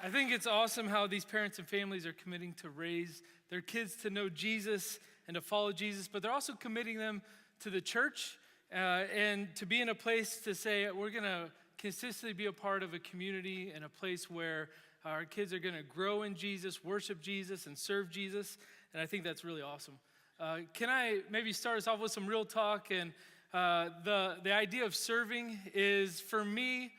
I think it's awesome how these parents and families are committing to raise their kids to know Jesus and to follow Jesus, but they're also committing them to the church and to be in a place to say, we're going to consistently be a part of a community and a place where our kids are going to grow in Jesus, worship Jesus, and serve Jesus, and I think that's really awesome. Can I maybe start us off with some real talk? And the idea of serving is, for me,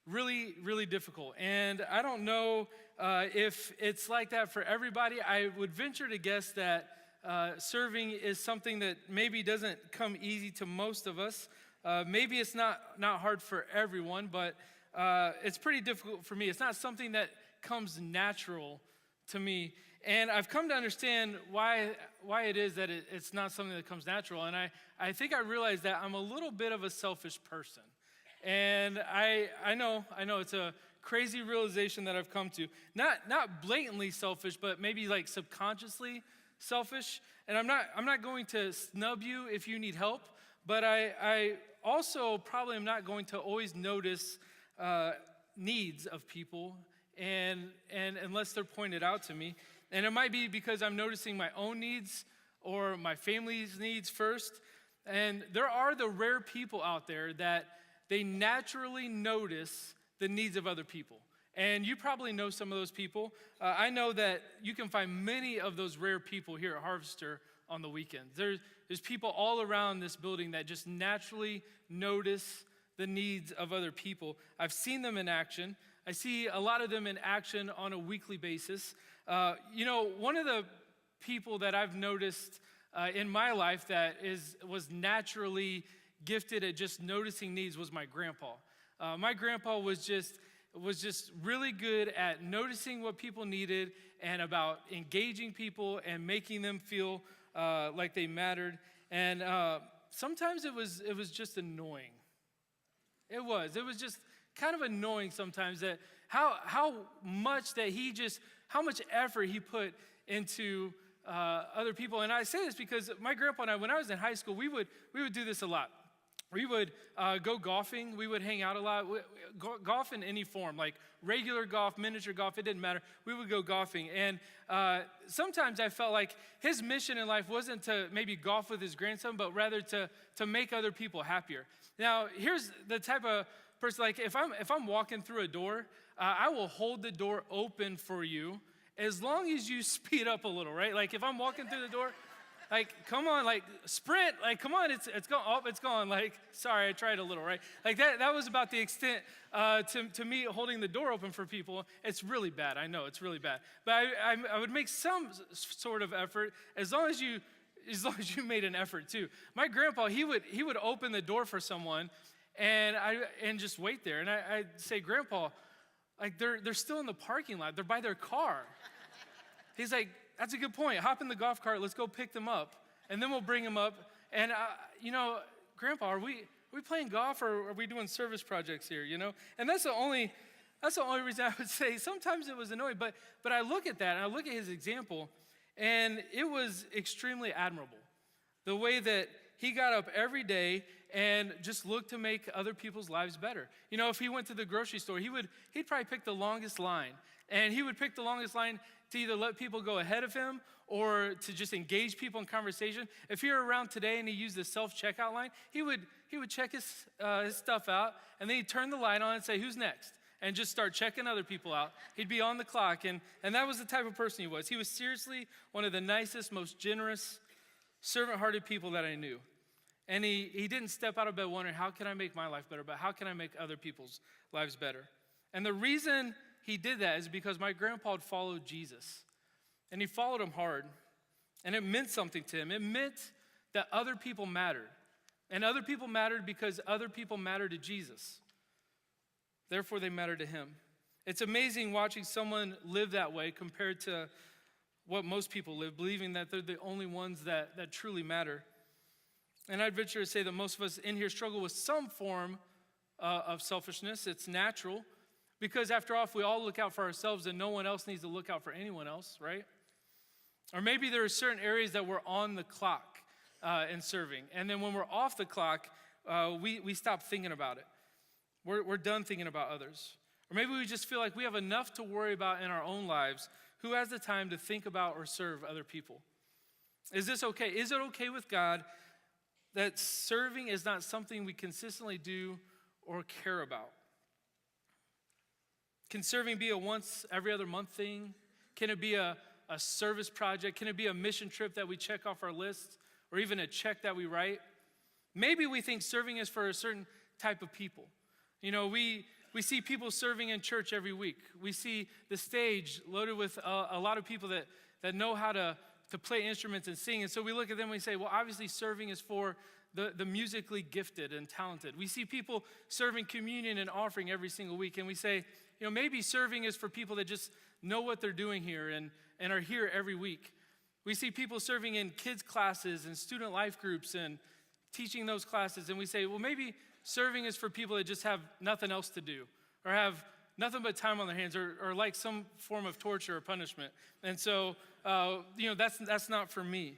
really, really difficult. And I don't know if it's like that for everybody. I would venture to guess that serving is something that maybe doesn't come easy to most of us. Maybe it's not hard for everyone, but it's pretty difficult for me. It's not something that comes natural to me. And I've come to understand why it is that it's not something that comes natural. And I think I realize that I'm a little bit of a selfish person. And I know it's a crazy realization that I've come to. Not blatantly selfish, but maybe like subconsciously selfish. And I'm not going to snub you if you need help, but I also probably am not going to always notice needs of people and unless they're pointed out to me. And it might be because I'm noticing my own needs or my family's needs first. And there are the rare people out there that they naturally notice the needs of other people. And you probably know some of those people. I know that you can find many of those rare people here at Harvester on the weekends. There's people all around this building that just naturally notice the needs of other people. I've seen them in action. I see a lot of them in action on a weekly basis. One of the people that I've noticed in my life that was naturally gifted at just noticing needs was my grandpa. My grandpa was just really good at noticing what people needed and about engaging people and making them feel like they mattered. And sometimes it was just annoying. It was just kind of annoying sometimes that how much effort he put into other people. And I say this because my grandpa and I, when I was in high school, we would do this a lot. We would go golfing. We would hang out a lot. Golf in any form, like regular golf, miniature golf, it didn't matter. We would go golfing. And sometimes I felt like his mission in life wasn't to maybe golf with his grandson, but rather to make other people happier. Now, here's the type of person, like if I'm walking through a door, I will hold the door open for you as long as you speed up a little, right? Like if I'm walking through the door, like, come on, like, sprint, like, come on, it's gone, oh, it's gone, like, sorry, I tried a little, right? Like, that was about the extent to me holding the door open for people. It's really bad, I know, it's really bad. But I would make some sort of effort as long as you made an effort, too. My grandpa, he would open the door for someone, and just wait there, and I'd say, Grandpa, like, they're still in the parking lot, they're by their car. He's like, that's a good point. Hop in the golf cart. Let's go pick them up, and then we'll bring them up. And Grandpa, are we playing golf or are we doing service projects here? And that's the only reason I would say sometimes it was annoying. But I look at that and I look at his example, and it was extremely admirable. The way that he got up every day and just looked to make other people's lives better. If he went to the grocery store, he'd probably pick the longest line, and he would pick the longest line to either let people go ahead of him or to just engage people in conversation. If you're around today and he used the self-checkout line, he would check his stuff out, and then he'd turn the light on and say, who's next? And just start checking other people out. He'd be on the clock, and that was the type of person he was. He was seriously one of the nicest, most generous, servant-hearted people that I knew. And he didn't step out of bed wondering, how can I make my life better, but how can I make other people's lives better? And the reason he did that is because my grandpa had followed Jesus, and he followed him hard, and it meant something to him. It meant that other people mattered, and other people mattered because other people mattered to Jesus. Therefore, they mattered to him. It's amazing watching someone live that way compared to what most people live, believing that they're the only ones that truly matter. And I'd venture to say that most of us in here struggle with some form of selfishness. It's natural. Because after all, if we all look out for ourselves, then no one else needs to look out for anyone else, right? Or maybe there are certain areas that we're on the clock in serving. And then when we're off the clock, we stop thinking about it. We're done thinking about others. Or maybe we just feel like we have enough to worry about in our own lives. Who has the time to think about or serve other people? Is this okay? Is it okay with God that serving is not something we consistently do or care about? Can serving be a once every other month thing? Can it be a service project? Can it be a mission trip that we check off our list, or even a check that we write? Maybe we think serving is for a certain type of people. You know, we see people serving in church every week. We see the stage loaded with a lot of people that know how to play instruments and sing. And so we look at them and we say, well, obviously serving is for the musically gifted and talented. We see people serving communion and offering every single week. And we say, you know, maybe serving is for people that just know what they're doing here and are here every week. We see people serving in kids' classes and student life groups and teaching those classes. And we say, well, maybe serving is for people that just have nothing else to do or have nothing but time on their hands or like some form of torture or punishment. And so, you know, that's not for me.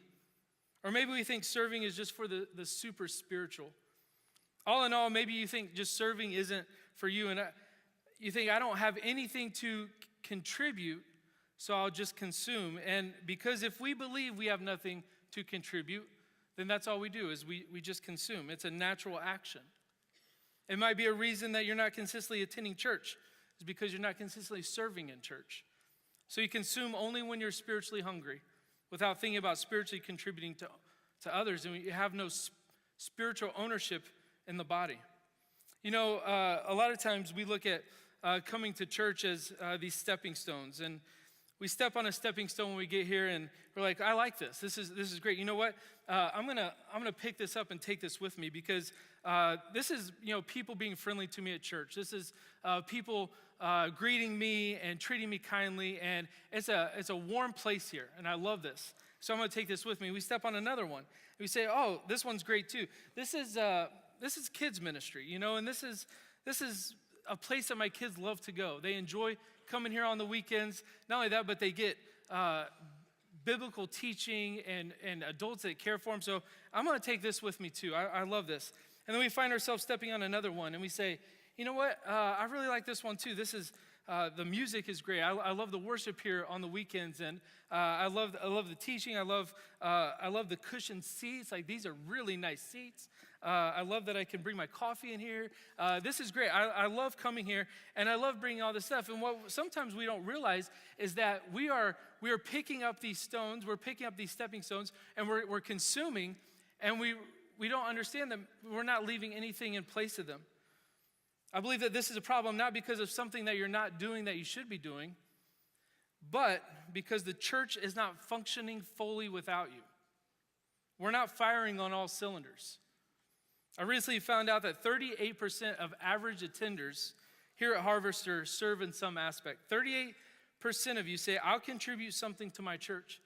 Or maybe we think serving is just for the super spiritual. All in all, maybe you think just serving isn't for you. And you think, I don't have anything to contribute, so I'll just consume. And because if we believe we have nothing to contribute, then that's all we do is we just consume. It's a natural action. It might be a reason that you're not consistently attending church. It's because you're not consistently serving in church. So you consume only when you're spiritually hungry without thinking about spiritually contributing to others. And you have no spiritual ownership in the body. You know, a lot of times we look at coming to church as these stepping stones. And we step on a stepping stone when we get here, and we're like, I like this. This is great. You know what? I'm gonna pick this up and take this with me because this is, you know, people being friendly to me at church. This is people greeting me and treating me kindly, and it's a warm place here, and I love this. So I'm gonna take this with me. We step on another one. We say, oh, this one's great too. This is kids ministry, you know, and this is a place that my kids love to go. They enjoy coming here on the weekends. Not only that, but they get biblical teaching and adults that care for them. So I'm going to take this with me too. I love this. And then we find ourselves stepping on another one, and we say, you know what? I really like this one too. This is the music is great. I love the worship here on the weekends, and I love the teaching. I love the cushioned seats. Like, these are really nice seats. I love that I can bring my coffee in here. This is great. I love coming here, and I love bringing all this stuff. And what sometimes we don't realize is that we are picking up these stones, we're picking up these stepping stones, and we're consuming, and we don't understand them. We're not leaving anything in place of them. I believe that this is a problem not because of something that you're not doing that you should be doing, but because the church is not functioning fully without you. We're not firing on all cylinders. I recently found out that 38% of average attenders here at Harvester serve in some aspect. 38% of you say, I'll contribute something to my church.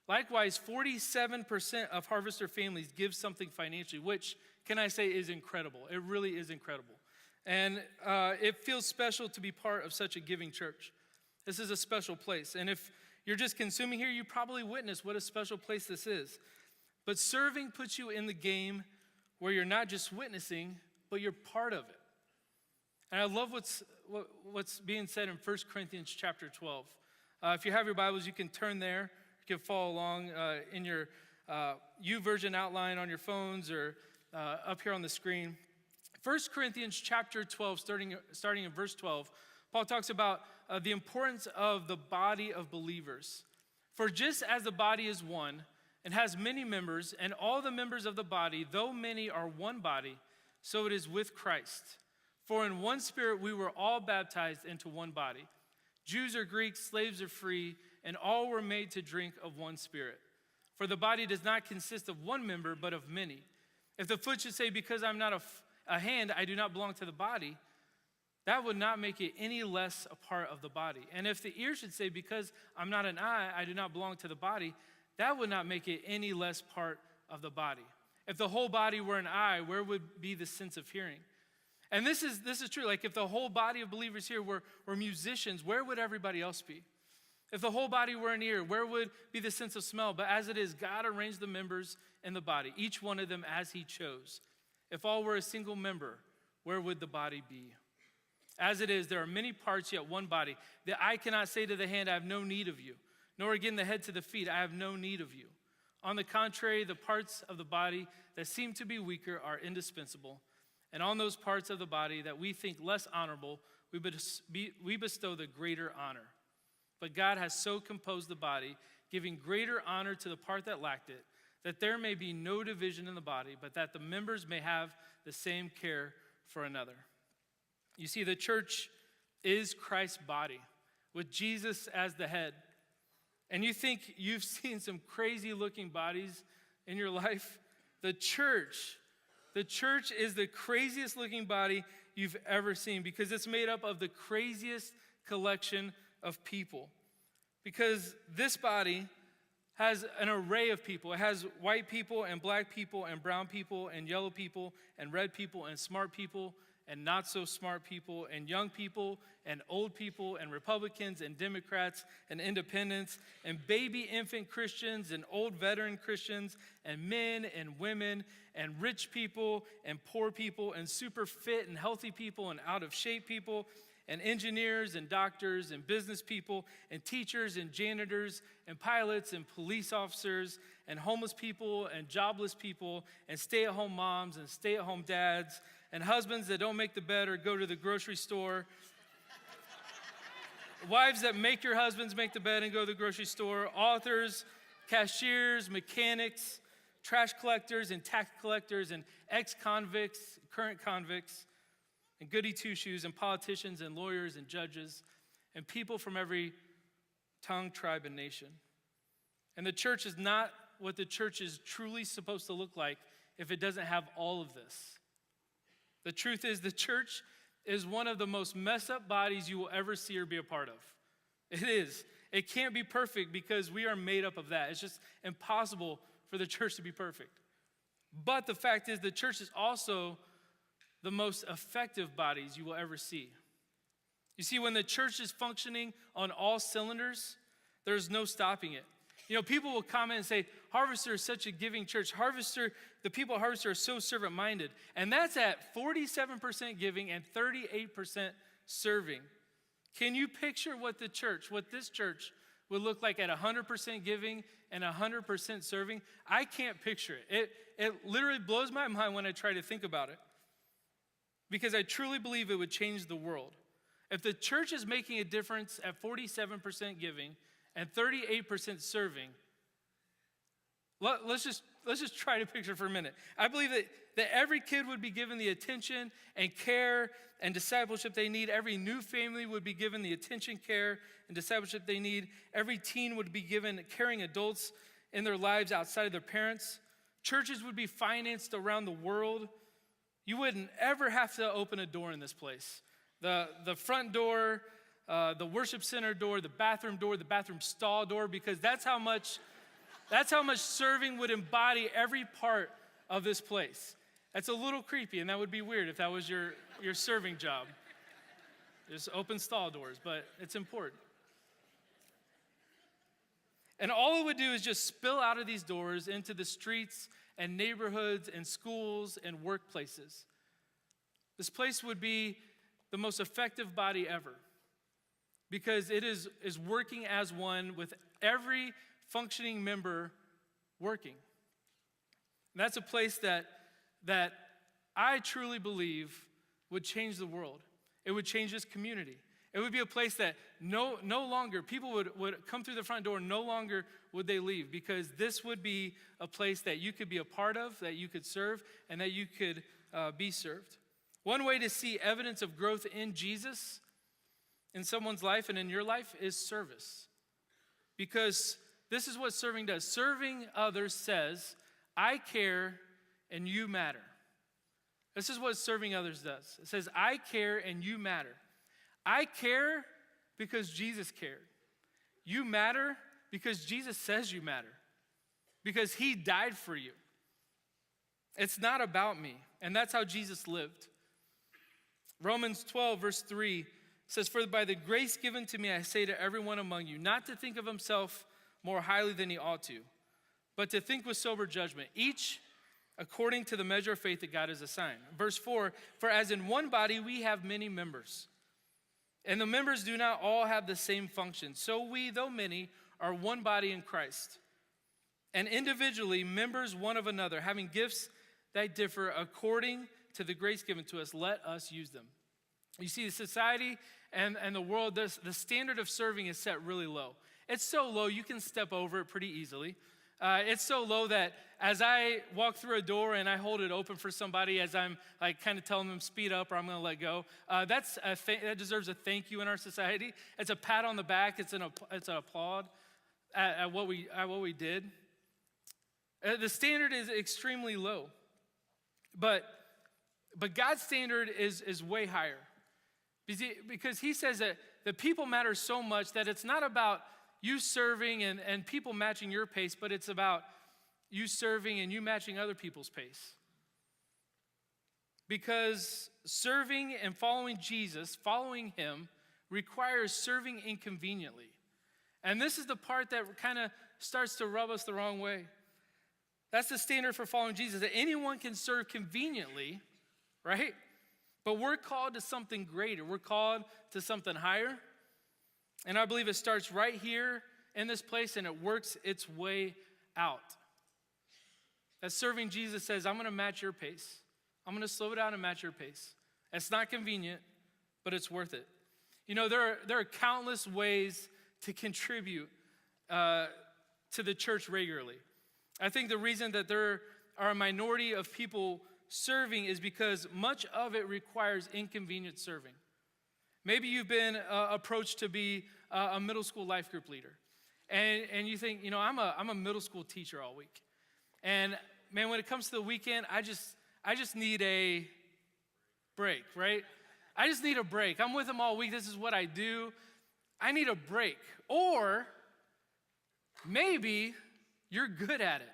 Likewise, 47% of Harvester families give something financially, which, can I say, is incredible. It really is incredible. And it feels special to be part of such a giving church. This is a special place. And if you're just consuming here, you probably witnessed what a special place this is. But serving puts you in the game where you're not just witnessing, but you're part of it. And I love what's being said in 1 Corinthians chapter 12. If you have your Bibles, you can turn there. You can follow along in your YouVersion outline on your phones or up here on the screen. 1 Corinthians chapter 12, starting in verse 12, Paul talks about the importance of the body of believers. For just as the body is one and has many members, and all the members of the body, though many, are one body, so it is with Christ. For in one spirit we were all baptized into one body. Jews or Greeks, slaves or free, and all were made to drink of one spirit. For the body does not consist of one member, but of many. If the foot should say, because I'm not a hand, I do not belong to the body, that would not make it any less a part of the body. And if the ear should say, because I'm not an eye, I do not belong to the body, that would not make it any less part of the body. If the whole body were an eye, where would be the sense of hearing? And this is true. Like, if the whole body of believers here were musicians, where would everybody else be? If the whole body were an ear, where would be the sense of smell? But as it is, God arranged the members in the body, each one of them as he chose. If all were a single member, where would the body be? As it is, there are many parts, yet one body. The eye cannot say to the hand, I have no need of you, nor again the head to the feet, I have no need of you. On the contrary, the parts of the body that seem to be weaker are indispensable. And on those parts of the body that we think less honorable, we bestow the greater honor. But God has so composed the body, giving greater honor to the part that lacked it, that there may be no division in the body, but that the members may have the same care for another. You see, the church is Christ's body, with Jesus as the head. And you think you've seen some crazy looking bodies in your life? The church is the craziest looking body you've ever seen, because it's made up of the craziest collection of people. Because this body has an array of people. It has white people and black people and brown people and yellow people and red people and smart people and not so smart people and young people and old people and Republicans and Democrats and independents and baby infant Christians and old veteran Christians and men and women and rich people and poor people and super fit and healthy people and out of shape people and engineers and doctors and business people and teachers and janitors and pilots and police officers and homeless people and jobless people and stay-at-home moms and stay-at-home dads and husbands that don't make the bed or go to the grocery store, wives that make your husbands make the bed and go to the grocery store, authors, cashiers, mechanics, trash collectors and tax collectors and ex-convicts, current convicts, and goody two-shoes and politicians and lawyers and judges and people from every tongue, tribe, and nation. And the church is not what the church is truly supposed to look like if it doesn't have all of this. The truth is, the church is one of the most messed up bodies you will ever see or be a part of. It is. It can't be perfect because we are made up of that. It's just impossible for the church to be perfect. But the fact is, the church is also the most effective bodies you will ever see. You see, when the church is functioning on all cylinders, there's no stopping it. You know, people will comment and say, Harvester is such a giving church. The people at Harvester are so servant-minded. And that's at 47% giving and 38% serving. Can you picture what this church would look like at 100% giving and 100% serving? I can't picture it. It literally blows my mind when I try to think about it, because I truly believe it would change the world. If the church is making a difference at 47% giving and 38% serving, let's just try to picture for a minute. I believe that every kid would be given the attention and care and discipleship they need. Every new family would be given the attention, care, and discipleship they need. Every teen would be given caring adults in their lives outside of their parents. Churches would be financed around the world. You wouldn't ever have to open a door in this place. The front door, the worship center door, the bathroom stall door, because that's how much serving would embody every part of this place. That's a little creepy, and that would be weird if that was your serving job. Just open stall doors, but it's important. And all it would do is just spill out of these doors into the streets and neighborhoods and schools and workplaces. This place would be the most effective body ever, because it is working as one with every functioning member working. And that's a place that I truly believe would change the world. It would change this community. It would be a place that no longer, people would come through the front door, no longer would they leave, because this would be a place that you could be a part of, that you could serve, and that you could be served. One way to see evidence of growth in Jesus in someone's life and in your life is service. Because this is what serving does. Serving others says, I care and you matter. This is what serving others does. It says, I care and you matter. I care because Jesus cared. You matter because Jesus says you matter. Because he died for you. It's not about me. And that's how Jesus lived. Romans 12, verse 3 says, for by the grace given to me, I say to everyone among you, not to think of himself more highly than he ought to, but to think with sober judgment, each according to the measure of faith that God has assigned. Verse 4, for as in one body we have many members, And the members do not all have the same function. So we, though many, are one body in Christ, and individually members one of another, having gifts that differ according to the grace given to us, let us use them. You see, the society and the world, the standard of serving is set really low. It's so low, you can step over it pretty easily. It's so low that as I walk through a door and I hold it open for somebody as I'm like kind of telling them speed up or I'm going to let go, that deserves a thank you in our society. It's a pat on the back. It's an applaud at what we did. The standard is extremely low, but God's standard is way higher because He says that the people matter so much that it's not about you serving and people matching your pace, but it's about you serving and you matching other people's pace. Because serving and following Jesus, following Him, requires serving inconveniently. And this is the part that kind of starts to rub us the wrong way. That's the standard for following Jesus, that anyone can serve conveniently, right? But we're called to something greater. We're called to something higher. And I believe it starts right here in this place and it works its way out. That serving Jesus says, I'm going to match your pace. I'm going to slow down and match your pace. It's not convenient, but it's worth it. You know, there are countless ways to contribute to the church regularly. I think the reason that there are a minority of people serving is because much of it requires inconvenient serving. Maybe you've been approached to be a middle school life group leader. And you think, you know, I'm a middle school teacher all week. And man, when it comes to the weekend, I just need a break, right? I just need a break. I'm with them all week. This is what I do. I need a break. Or maybe you're good at it.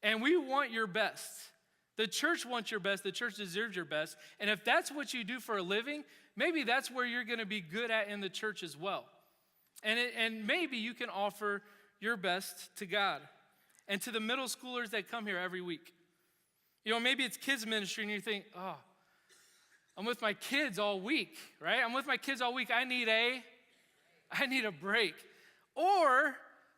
And we want your best. The church wants your best. The church deserves your best. And if that's what you do for a living, maybe that's where you're going to be good at in the church as well. And maybe you can offer your best to God and to the middle schoolers that come here every week. You know, maybe it's kids ministry and you think, oh, I'm with my kids all week, right? I'm with my kids all week. I need a break. Or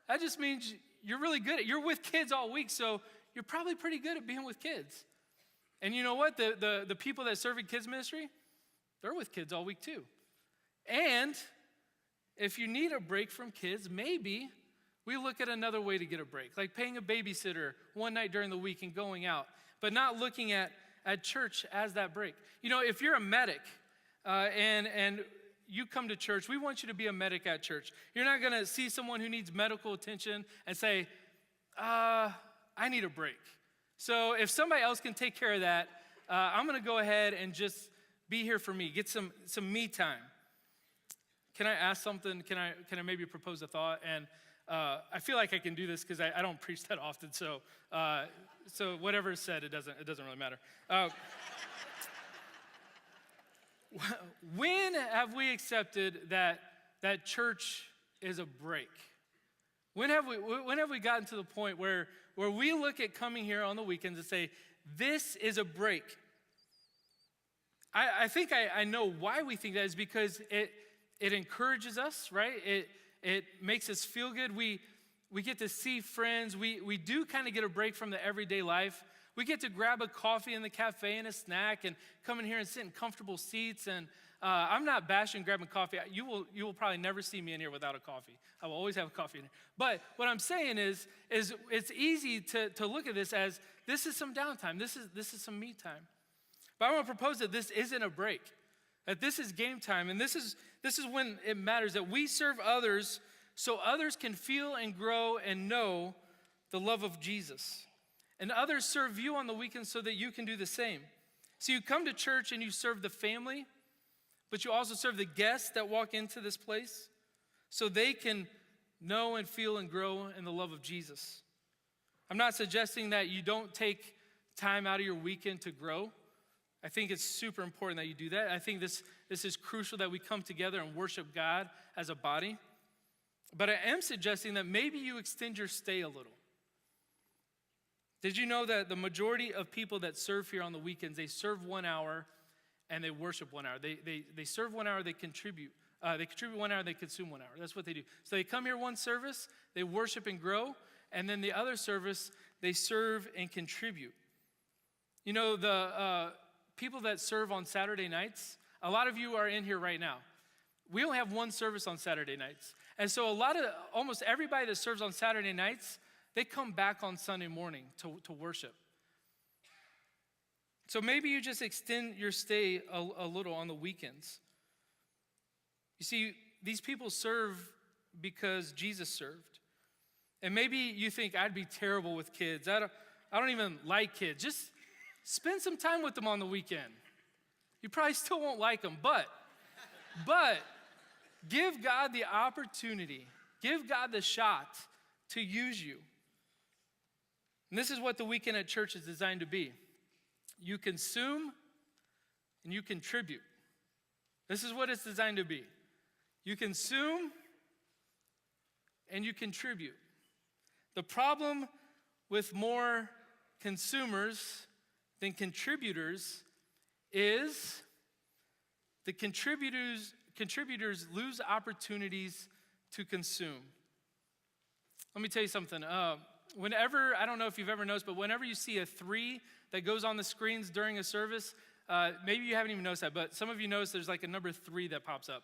that just means you're really good at, you're with kids all week, so you're probably pretty good at being with kids. And you know what? The people that serve in kids ministry, they're with kids all week too. And if you need a break from kids, maybe we look at another way to get a break, like paying a babysitter one night during the week and going out, but not looking at church as that break. You know, if you're a medic and you come to church, we want you to be a medic at church. You're not going to see someone who needs medical attention and say, I need a break. So if somebody else can take care of that, I'm going to go ahead and just be here for me, get some me time. Can I ask something? Can I maybe propose a thought? And I feel like I can do this because I don't preach that often. So whatever is said, it doesn't really matter. When have we accepted that church is a break? When have we gotten to the point where we look at coming here on the weekends and say, this is a break? I think I know why we think that is because it encourages us, right? It makes us feel good. We get to see friends. We do kind of get a break from the everyday life. We get to grab a coffee in the cafe and a snack and come in here and sit in comfortable seats. And I'm not bashing grabbing coffee. You will probably never see me in here without a coffee. I will always have a coffee in here. But what I'm saying is it's easy to look at this as this is some downtime. This is some me time. But I want to propose that this isn't a break. That this is game time. And this is when it matters that we serve others so others can feel and grow and know the love of Jesus. And others serve you on the weekends so that you can do the same. So you come to church and you serve the family, but you also serve the guests that walk into this place so they can know and feel and grow in the love of Jesus. I'm not suggesting that you don't take time out of your weekend to grow. I think it's super important that you do that. I think this is crucial that we come together and worship God as a body. But I am suggesting that maybe you extend your stay a little. Did you know that the majority of people that serve here on the weekends, they serve 1 hour and they worship 1 hour? They serve 1 hour, they contribute They contribute 1 hour, they consume 1 hour. That's what they do. So they come here one service, they worship and grow, and then the other service, they serve and contribute. You know, the people that serve on Saturday nights, a lot of you are in here right now. We only have one service on Saturday nights. And so almost everybody that serves on Saturday nights, they come back on Sunday morning to worship. So maybe you just extend your stay a little on the weekends. You see, these people serve because Jesus served. And maybe you think, I'd be terrible with kids. I don't even like kids. Just spend some time with them on the weekend. You probably still won't like them, but give God the opportunity, give God the shot to use you. And this is what the weekend at church is designed to be. You consume and you contribute. This is what it's designed to be. You consume and you contribute. The problem with more consumers than contributors is the contributors lose opportunities to consume. Let me tell you something. Whenever, I don't know if you've ever noticed, but whenever you see a 3 that goes on the screens during a service, maybe you haven't even noticed that, but some of you notice there's like a number 3 that pops up.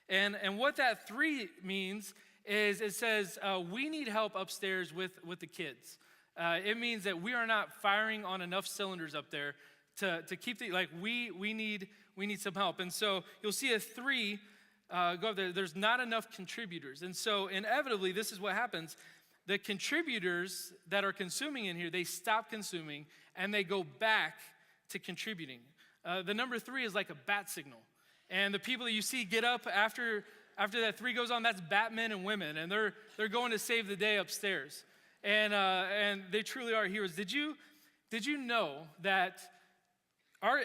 And what that 3 means is it says, we need help upstairs with the kids. It means that we are not firing on enough cylinders up there to keep we need some help. And so you'll see a 3 go up there. There's not enough contributors. And so inevitably, this is what happens. The contributors that are consuming in here, they stop consuming and they go back to contributing. The number 3 is like a bat signal. And the people that you see get up after that 3 goes on, that's Batmen and women. And they're going to save the day upstairs. And they truly are heroes. Did you know that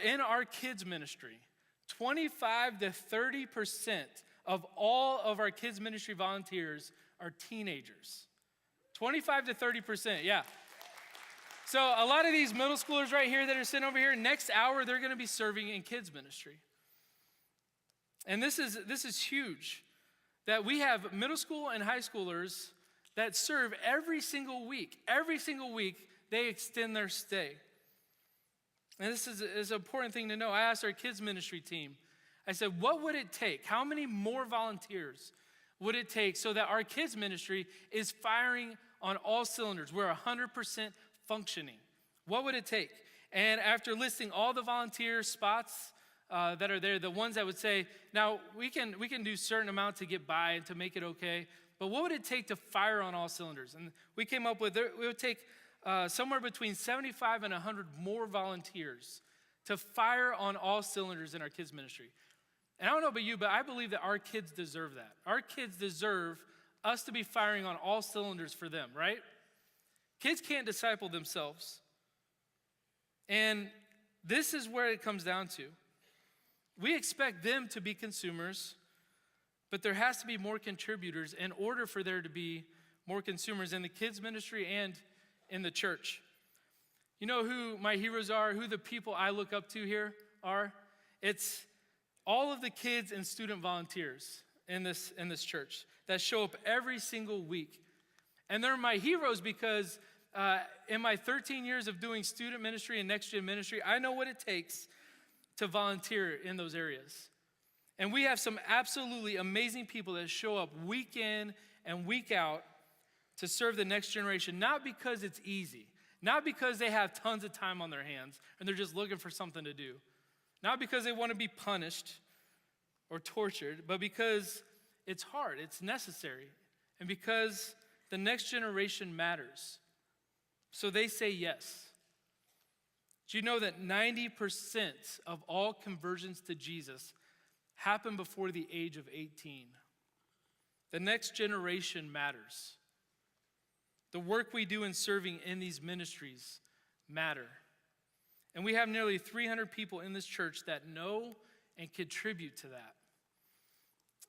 in our kids ministry, 25 to 30% of all of our kids ministry volunteers are teenagers? 25 to 30%, yeah. So a lot of these middle schoolers right here that are sitting over here, next hour they're going to be serving in kids ministry. And this is huge, that we have middle school and high schoolers that serve every single week. Every single week they extend their stay. And this is an important thing to know. I asked our kids ministry team, I said, what would it take? How many more volunteers would it take so that our kids ministry is firing on all cylinders? We're 100% functioning. What would it take? And after listing all the volunteer spots that are there, the ones that would say, now we can do certain amount to get by and to make it okay, but what would it take to fire on all cylinders? And we came up with, it would take somewhere between 75 and 100 more volunteers to fire on all cylinders in our kids ministry. And I don't know about you, but I believe that our kids deserve that. Our kids deserve us to be firing on all cylinders for them, right? Kids can't disciple themselves. And this is where it comes down to. We expect them to be consumers, but there has to be more contributors in order for there to be more consumers in the kids ministry and in the church. You know who my heroes are, who the people I look up to here are? It's all of the kids and student volunteers in this church that show up every single week. And they're my heroes because in my 13 years of doing student ministry and next gen ministry, I know what it takes to volunteer in those areas. And we have some absolutely amazing people that show up week in and week out to serve the next generation, not because it's easy, not because they have tons of time on their hands and they're just looking for something to do, not because they want to be punished or tortured, but because it's hard, it's necessary, and because the next generation matters. So they say yes. Do you know that 90% of all conversions to Jesus happen before the age of 18? The next generation matters. The work we do in serving in these ministries matter. And we have nearly 300 people in this church that know and contribute to that.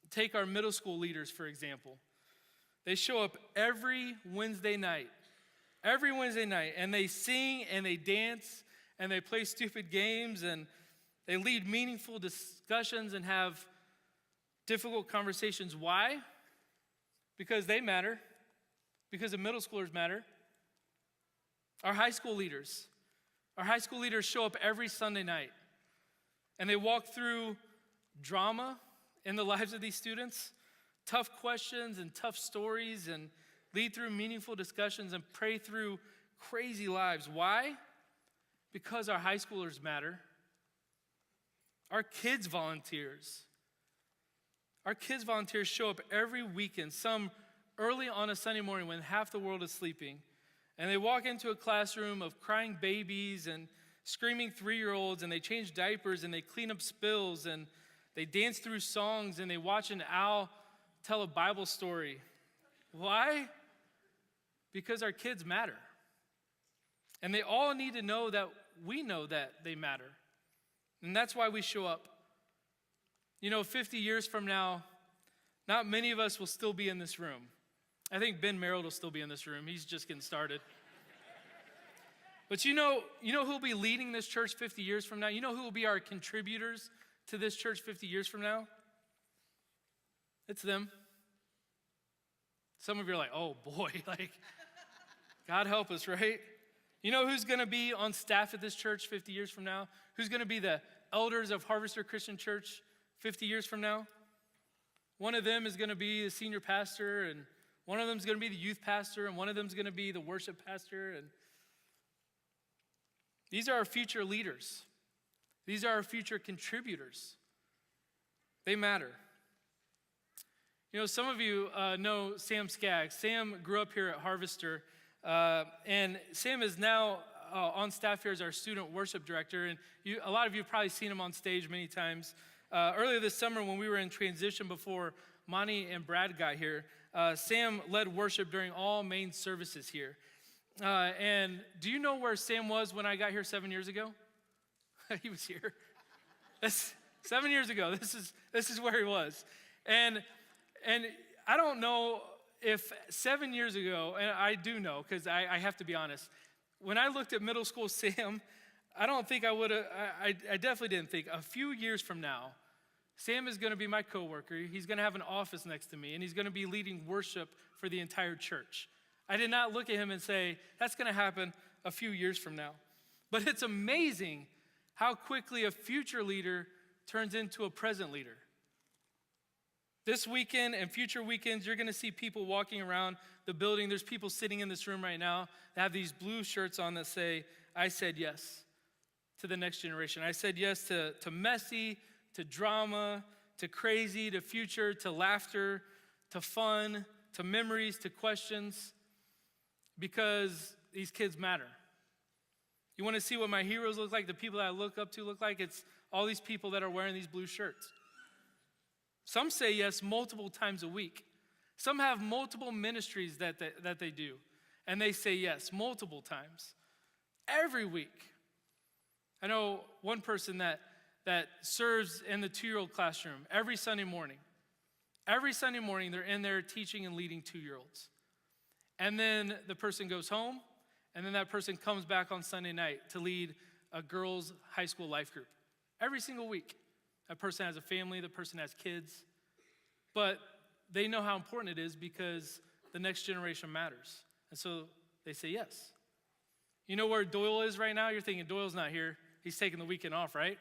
Take our middle school leaders, for example. They show up every Wednesday night, and they sing and they dance and they play stupid games and they lead meaningful discussions and have difficult conversations. Why? Because they matter. Because the middle schoolers matter. Our high school leaders show up every Sunday night, and they walk through drama in the lives of these students, tough questions and tough stories, and lead through meaningful discussions and pray through crazy lives. Why? Because our high schoolers matter. Our kids volunteers show up every weekend, some early on a Sunday morning when half the world is sleeping, and they walk into a classroom of crying babies and screaming 3-year-olds, and they change diapers, and they clean up spills, and they dance through songs, and they watch an owl tell a Bible story. Why? Because our kids matter. And they all need to know that we know that they matter. And that's why we show up. 50 years from now, not many of us will still be in this room. I think Ben Merrill will still be in this room. He's just getting started. But you know who'll be leading this church 50 years from now? You know who will be our contributors to this church 50 years from now? It's them. Some of you are like, oh boy, God help us, right? You know who's going to be on staff at this church 50 years from now? Who's going to be the elders of Harvester Christian Church 50 years from now? One of them is going to be the senior pastor, and one of them is going to be the youth pastor, and one of them is going to be the worship pastor. And these are our future leaders. These are our future contributors. They matter. Some of you know Sam Skaggs. Sam grew up here at Harvester, and Sam is now on staff here as our student worship director. And a lot of you have probably seen him on stage many times. Earlier this summer when we were in transition before Monty and Brad got here, Sam led worship during all main services here. And do you know where Sam was when I got here 7 years ago? He was here. That's 7 years ago. This is where he was. And I don't know if 7 years ago, and I do know because I have to be honest, when I looked at middle school Sam, I don't think I would have, I definitely didn't think a few years from now, Sam is going to be my coworker. He's going to have an office next to me, and he's going to be leading worship for the entire church. I did not look at him and say, that's going to happen a few years from now. But it's amazing how quickly a future leader turns into a present leader. This weekend and future weekends, you're going to see people walking around the building. There's people sitting in this room right now that have these blue shirts on that say, I said yes to the next generation. I said yes to messy, to drama, to crazy, to future, to laughter, to fun, to memories, to questions, because these kids matter. You want to see what my heroes look like, the people that I look up to look like? It's all these people that are wearing these blue shirts. Some say yes multiple times a week. Some have multiple ministries that they do, and they say yes multiple times every week. I know one person that serves in the 2-year-old classroom every Sunday morning. Every Sunday morning, they're in there teaching and leading 2-year-olds. And then the person goes home, and then that person comes back on Sunday night to lead a girls' high school life group. Every single week. That person has a family, the person has kids. But they know how important it is because the next generation matters. And so they say yes. You know where Doyle is right now? You're thinking, Doyle's not here. He's taking the weekend off, right?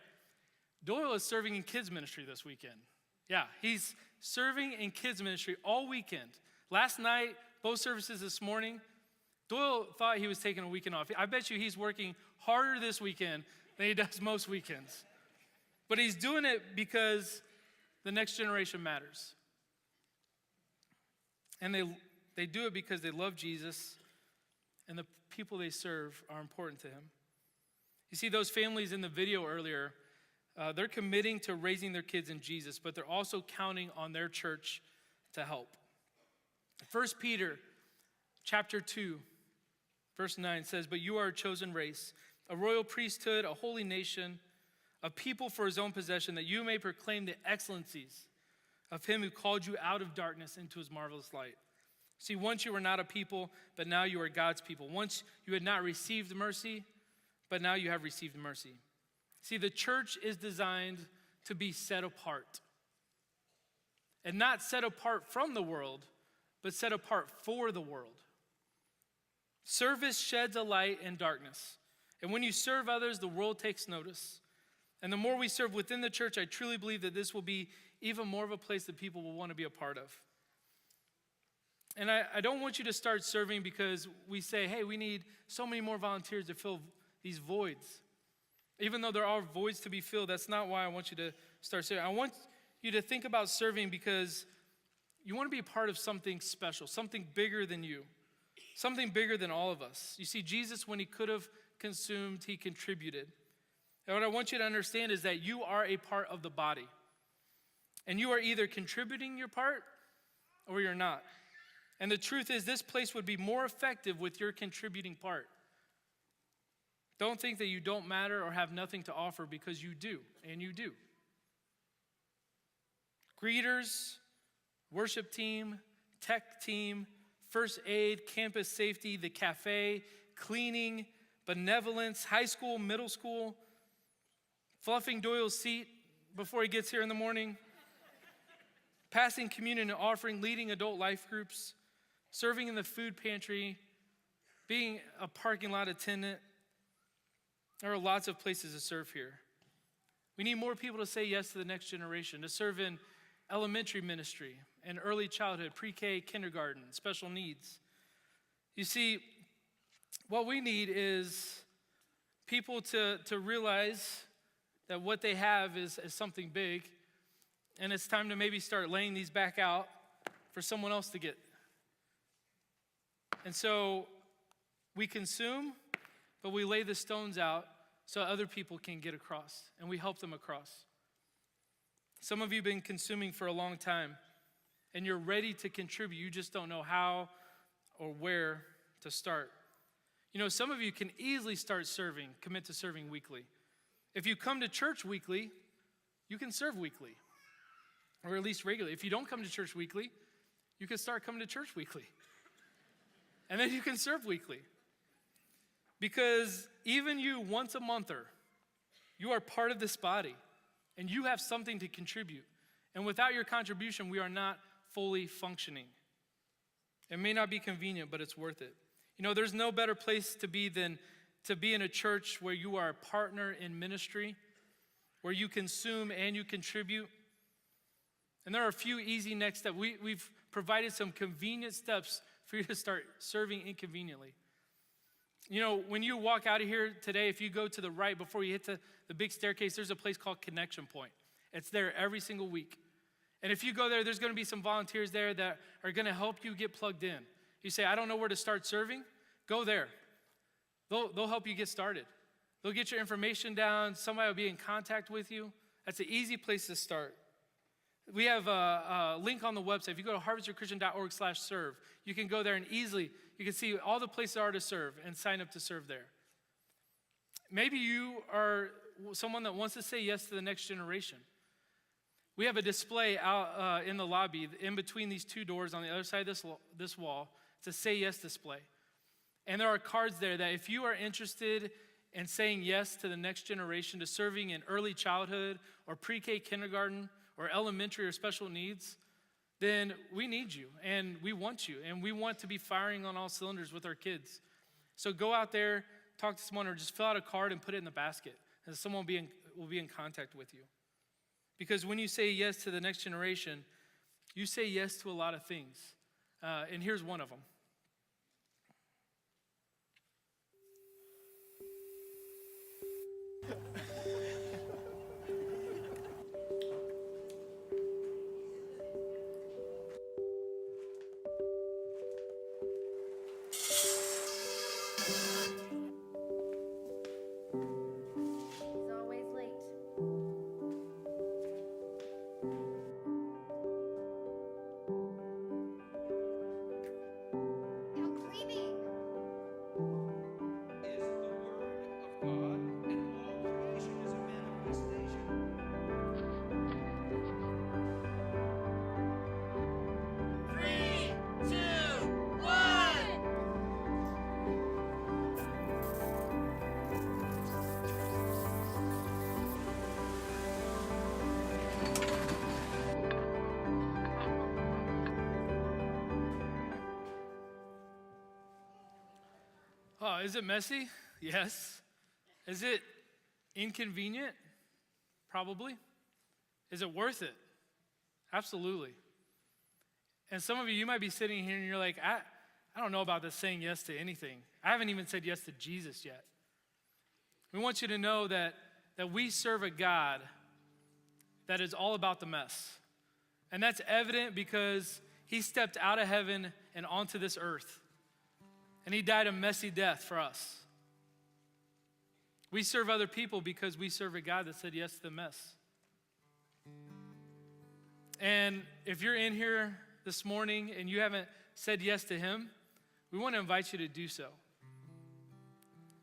Doyle is serving in kids ministry this weekend. Yeah, he's serving in kids ministry all weekend. Last night, both services this morning, Doyle thought he was taking a weekend off. I bet you he's working harder this weekend than he does most weekends. But he's doing it because the next generation matters. And they do it because they love Jesus, and the people they serve are important to him. You see, those families in the video earlier, they're committing to raising their kids in Jesus, but they're also counting on their church to help. 1 Peter chapter 2, verse 9 says, "But you are a chosen race, a royal priesthood, a holy nation, a people for his own possession, that you may proclaim the excellencies of him who called you out of darkness into his marvelous light." See, once you were not a people, but now you are God's people. Once you had not received mercy, but now you have received mercy. See, the church is designed to be set apart. and not set apart from the world, but set apart for the world. Service sheds a light in darkness. And when you serve others, the world takes notice. And the more we serve within the church, I truly believe that this will be even more of a place that people will want to be a part of. And I don't want you to start serving because we say, hey, we need so many more volunteers to fill these voids. Even though there are voids to be filled, that's not why I want you to start serving. I want you to think about serving because you want to be a part of something special, something bigger than you, something bigger than all of us. You see, Jesus, when he could have consumed, he contributed. And what I want you to understand is that you are a part of the body. And you are either contributing your part or you're not. And the truth is, this place would be more effective with your contributing part. Don't think that you don't matter or have nothing to offer, because you do, and you do. Greeters, worship team, tech team, first aid, campus safety, the cafe, cleaning, benevolence, high school, middle school, fluffing Doyle's seat before he gets here in the morning, passing communion and offering, leading adult life groups, serving in the food pantry, being a parking lot attendant. There are lots of places to serve here. We need more people to say yes to the next generation, to serve in elementary ministry and early childhood, pre-K, kindergarten, special needs. You see, what we need is people to realize that what they have is something big, and it's time to maybe start laying these back out for someone else to get. And so we consume, but we lay the stones out so other people can get across, and we help them across. Some of you have been consuming for a long time, and you're ready to contribute. You just don't know how or where to start. You know, some of you can easily start serving, commit to serving weekly. If you come to church weekly, you can serve weekly, or at least regularly. If you don't come to church weekly, you can start coming to church weekly. And then you can serve weekly. Because even you, once a monther, you are part of this body, and you have something to contribute. And without your contribution, we are not fully functioning. It may not be convenient, but it's worth it. You know, there's no better place to be than to be in a church where you are a partner in ministry, where you consume and you contribute. And there are a few easy next steps. We've provided some convenient steps for you to start serving inconveniently. You know, when you walk out of here today, if you go to the right before you hit the big staircase, there's a place called Connection Point. It's there every single week. And if you go there, there's going to be some volunteers there that are going to help you get plugged in. You say, I don't know where to start serving? Go there. They'll help you get started. They'll get your information down. Somebody will be in contact with you. That's an easy place to start. We have a link on the website. If you go to harvestyourchristian.org/serve, you can go there and easily, you can see all the places are to serve and sign up to serve there. Maybe you are someone that wants to say yes to the next generation. We have a display out in the lobby, in between these two doors on the other side of this wall. It's a Say Yes display. And there are cards there that if you are interested in saying yes to the next generation, to serving in early childhood or pre-K kindergarten or elementary or special needs, then we need you and we want you. And we want to be firing on all cylinders with our kids. So go out there, talk to someone, or just fill out a card and put it in the basket. And someone will be in contact with you. Because when you say yes to the next generation, you say yes to a lot of things. And here's one of them. Oh, is it messy? Yes. Is it inconvenient? Probably. Is it worth it? Absolutely. And some of you might be sitting here and you're like, I don't know about this saying yes to anything. I haven't even said yes to Jesus yet. We want you to know that we serve a God that is all about the mess. And that's evident because he stepped out of heaven and onto this earth. And he died a messy death for us. We serve other people because we serve a God that said yes to the mess. And if you're in here this morning and you haven't said yes to him, we want to invite you to do so.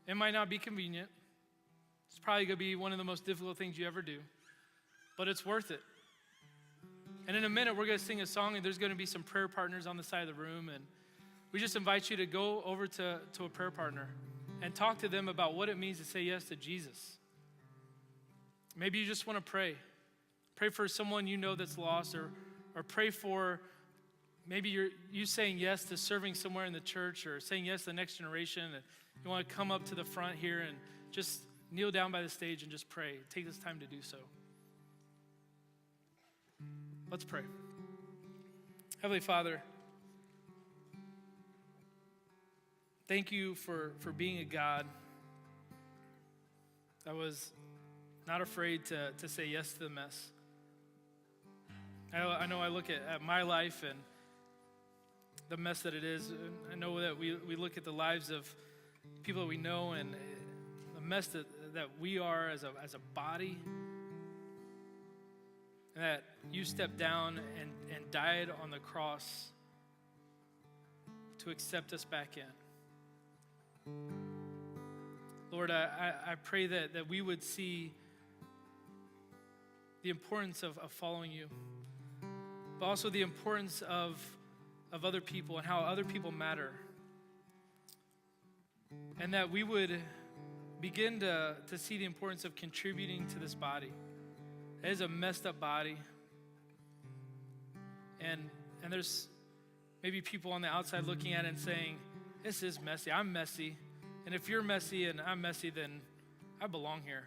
It might not be convenient. It's probably going to be one of the most difficult things you ever do, but it's worth it. And in a minute, we're going to sing a song, and there's going to be some prayer partners on the side of the room, and we just invite you to go over to a prayer partner and talk to them about what it means to say yes to Jesus. Maybe you just want to pray. Pray for someone you know that's lost, or pray for maybe you saying yes to serving somewhere in the church, or saying yes to the next generation, and you want to come up to the front here and just kneel down by the stage and just pray. Take this time to do so. Let's pray. Heavenly Father, thank you for being a God that was not afraid to say yes to the mess. I know I look at my life and the mess that it is. I know that we look at the lives of people that we know and the mess that we are as a body. That you stepped down and died on the cross to accept us back in. Lord, I pray that we would see the importance of following you, but also the importance of other people and how other people matter. And that we would begin to see the importance of contributing to this body. It is a messed up body. And there's maybe people on the outside looking at it and saying, this is messy, I'm messy. And if you're messy and I'm messy, then I belong here.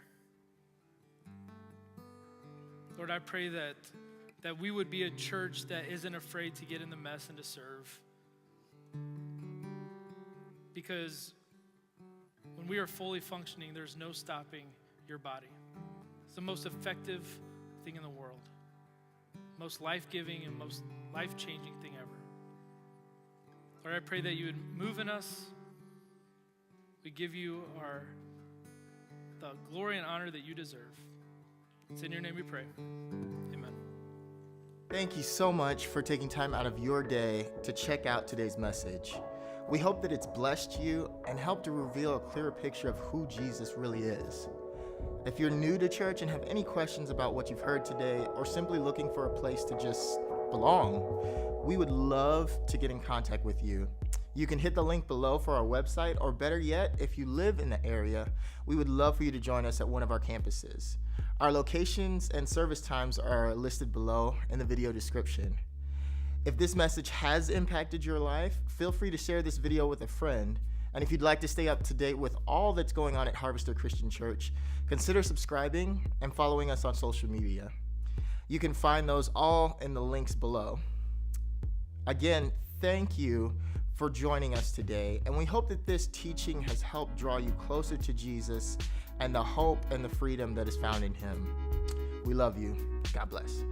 Lord, I pray that we would be a church that isn't afraid to get in the mess and to serve. Because when we are fully functioning, there's no stopping your body. It's the most effective thing in the world. Most life-giving and most life-changing thing ever. Lord, I pray that you would move in us. We give you the glory and honor that you deserve. It's in your name we pray. Amen. Thank you so much for taking time out of your day to check out today's message. We hope that it's blessed you and helped to reveal a clearer picture of who Jesus really is. If you're new to church and have any questions about what you've heard today, or simply looking for a place to just belong, we would love to get in contact with you. You can hit the link below for our website, or better yet, if you live in the area, we would love for you to join us at one of our campuses. Our locations and service times are listed below in the video description. If this message has impacted your life, feel free to share this video with a friend. And if you'd like to stay up to date with all that's going on at Harvester Christian Church, consider subscribing and following us on social media. You can find those all in the links below. Again, thank you for joining us today, and we hope that this teaching has helped draw you closer to Jesus and the hope and the freedom that is found in him. We love you. God bless.